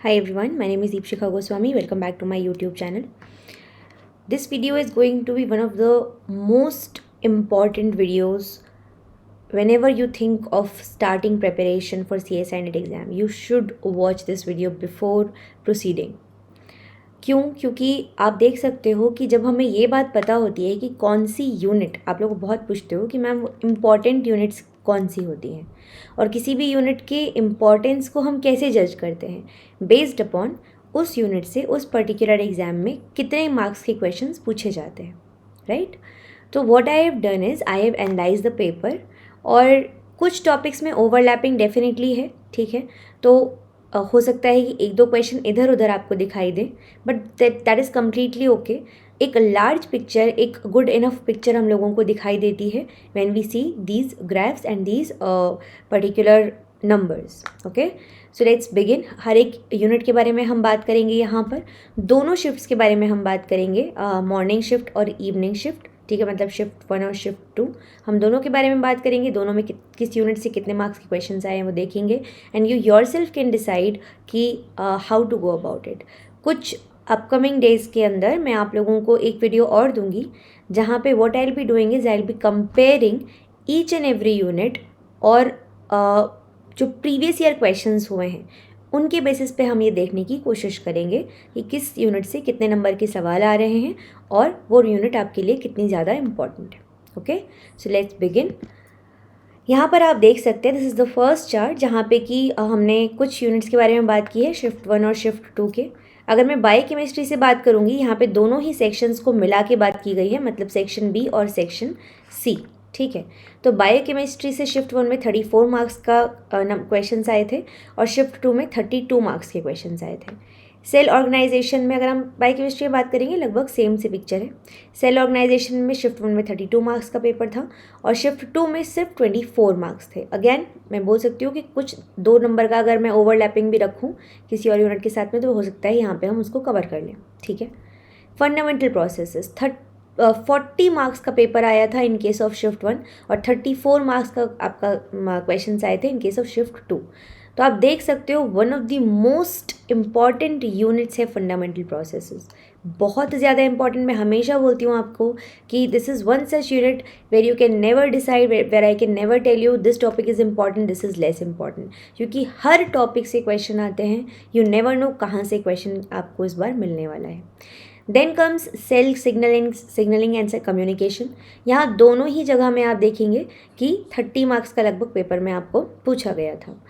Hi everyone, my name is Deepshikha Goswami. Welcome back to my YouTube channel. This video is going to be one of the most important videos whenever you think of starting preparation for CSI NET exam. You should watch this video before proceeding. क्यों? क्योंकि आप देख सकते हो कि जब हमें ये बात पता होती है कि कौन सी यूनिट, आप लोग बहुत पूछते हो कि मैम इम्पॉर्टेंट यूनिट्स कौन सी होती हैं और किसी भी यूनिट के इम्पॉर्टेंस को हम कैसे जज करते हैं बेस्ड अपॉन उस यूनिट से उस पर्टिकुलर एग्ज़ाम में कितने मार्क्स के क्वेश्चंस पूछे जाते हैं, राइट? तो what I have done is I have analyse the paper और कुछ टॉपिक्स में ओवरलैपिंग डेफिनेटली है, ठीक है? तो हो सकता है कि एक दो क्वेश्चन इधर उधर आपको दिखाई दे, but that is completely okay. एक लार्ज पिक्चर, एक गुड इनफ पिक्चर हम लोगों को दिखाई देती है when we see these graphs and these particular numbers. Okay, so let's begin. हर एक यूनिट के बारे में हम बात करेंगे यहाँ पर। दोनों शिफ्ट्स के बारे में हम बात करेंगे, मॉर्निंग शिफ्ट और इवनिंग शिफ्ट, ठीक है? मतलब शिफ्ट 1 और शिफ्ट 2, हम दोनों के बारे में बात करेंगे। दोनों में किस यूनिट से कितने मार्क्स के क्वेश्चंस आए हैं वो देखेंगे and you yourself can decide कि how to go about it. कुछ अपकमिंग डेज़ के अंदर मैं आप लोगों को एक वीडियो और दूंगी जहाँ पे what I will be doing is I will be comparing each and every unit और जो प्रीवियस ईयर क्वेश्चंस हुए हैं उनके बेसिस पे हम ये देखने की कोशिश करेंगे कि किस यूनिट से कितने नंबर के सवाल आ रहे हैं और वो यूनिट आपके लिए कितनी ज़्यादा इम्पॉर्टेंट है। Okay, so let's begin. यहाँ पर आप देख सकते हैं this is the first chart जहाँ पे कि हमने कुछ यूनिट्स के बारे में बात की है, शिफ्ट 1 और शिफ्ट 2 के। अगर मैं बायोकेमिस्ट्री से बात करूँगी, यहाँ पे दोनों ही सेक्शंस को मिला के बात की गई है, मतलब सेक्शन बी और सेक्शन सी, ठीक है? तो बायोकेमिस्ट्री से शिफ्ट 1 में 34 मार्क्स का क्वेश्चन आए थे और शिफ्ट 2 में 32 मार्क्स के क्वेश्चन आए थे। सेल ऑर्गेनाइजेशन में अगर हम बायोकेमिस्ट्री की बात करेंगे लगभग सेम से पिक्चर है। सेल ऑर्गेनाइजेशन में शिफ्ट 1 में 32 मार्क्स का पेपर था और शिफ्ट 2 में सिर्फ 24 मार्क्स थे। अगेन मैं बोल सकती हूँ कि कुछ 2 नंबर का अगर मैं ओवरलैपिंग भी रखूँ किसी और यूनिट के साथ में तो हो सकता है यहाँ पे हम उसको कवर कर लें, ठीक है? फंडामेंटल प्रोसेसेस 40 मार्क्स का पेपर आया था इन केस ऑफ शिफ्ट 1 और 34 मार्क्स का आपका क्वेश्चन आए थे इन केस ऑफ शिफ्ट 2। तो आप देख सकते हो one of the most important units है फंडामेंटल प्रोसेसेस। बहुत ज़्यादा इंपॉर्टेंट। मैं हमेशा बोलती हूँ आपको कि this is one such unit where you can never decide, where I can never tell you this topic is important, this is less important, क्योंकि हर टॉपिक से क्वेश्चन आते हैं। यू नेवर नो कहाँ से क्वेश्चन आपको इस बार मिलने वाला है। Then comes cell signalling and communication. यहाँ दोनों ही जगह में आप देखेंगे कि 30 मार्क्स का लगभग पेपर में आपको पूछा गया था।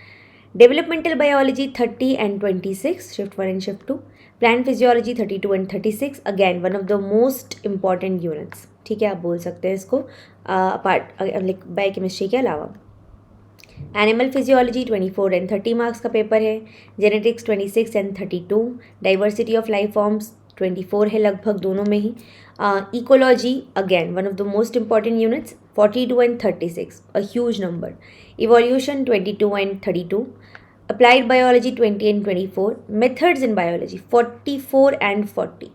Developmental biology 30 and 26, shift 1 and shift 2। Plant physiology 32 and 36, again one of the most important units, ठीक है? आप बोल सकते हैं इसको अपार्ट बायोकेमिस्ट्री के अलावा। एनिमल फिजियोलॉजी 24 एंड 30 मार्क्स का पेपर है। Genetics 26 and 32। Diversity of life forms 24 है लगभग दोनों में ही। Ecology again one of the most important units 42 and 36, a huge number. Evolution 22 and 32। Applied biology 20 and 24। Methods in biology 44 and 40।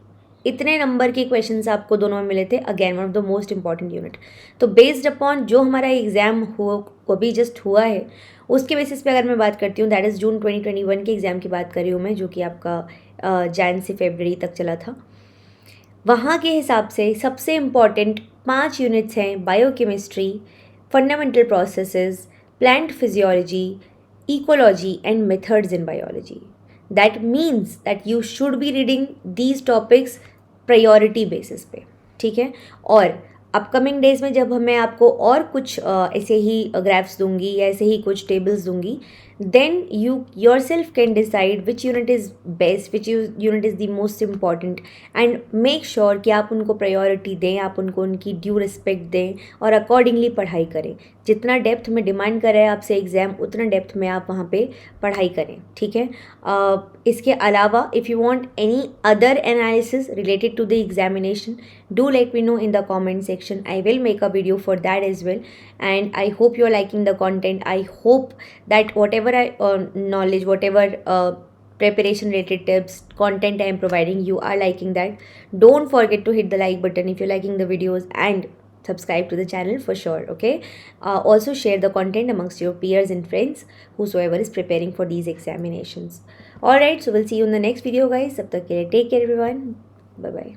इतने number के questions आपको दोनों में मिले थे, again one of the most important unit. तो बेस्ड अपॉन जो हमारा एग्ज़ाम हो अभी जस्ट हुआ है उसके बेसिस पे अगर मैं बात करती हूँ, दैट इज़ जून 2021 के एग्ज़ाम की बात कर रही हूँ मैं, जो कि आपका जैन से फरवरी तक चला था। वहाँ के हिसाब से सबसे इम्पॉर्टेंट 5 यूनिट्स हैं biochemistry, fundamental processes, plant physiology, ecology and methods in biology. That means that you should be reading these topics priority basis पे, ठीक है? और अपकमिंग डेज में जब मैं आपको और कुछ ऐसे ही ग्राफ्स दूंगी या ऐसे ही कुछ टेबल्स दूंगी, then you yourself can decide which unit is best, which unit is the most important, and make sure कि आप उनको प्रायोरिटी दें, आप उनको उनकी ड्यू रिस्पेक्ट दें और अकॉर्डिंगली पढ़ाई करें। जितना डेप्थ में डिमांड कर रहा है आपसे एग्ज़ाम, उतना डेप्थ में आप वहाँ पे पढ़ाई करें, ठीक है? इसके अलावा if you want any other analysis related to the examination, do let me know in the comment section. I will make a video for that as well, and I hope you are liking the content. I hope that whatever knowledge, whatever preparation related tips, content I am providing, you are liking that. Don't forget to hit the like button if you're liking the videos, and subscribe to the channel for sure. Okay, also share the content amongst your peers and friends whosoever is preparing for these examinations. All right, so we'll see you in the next video guys. Tab tak ke liye take care everyone. Bye bye.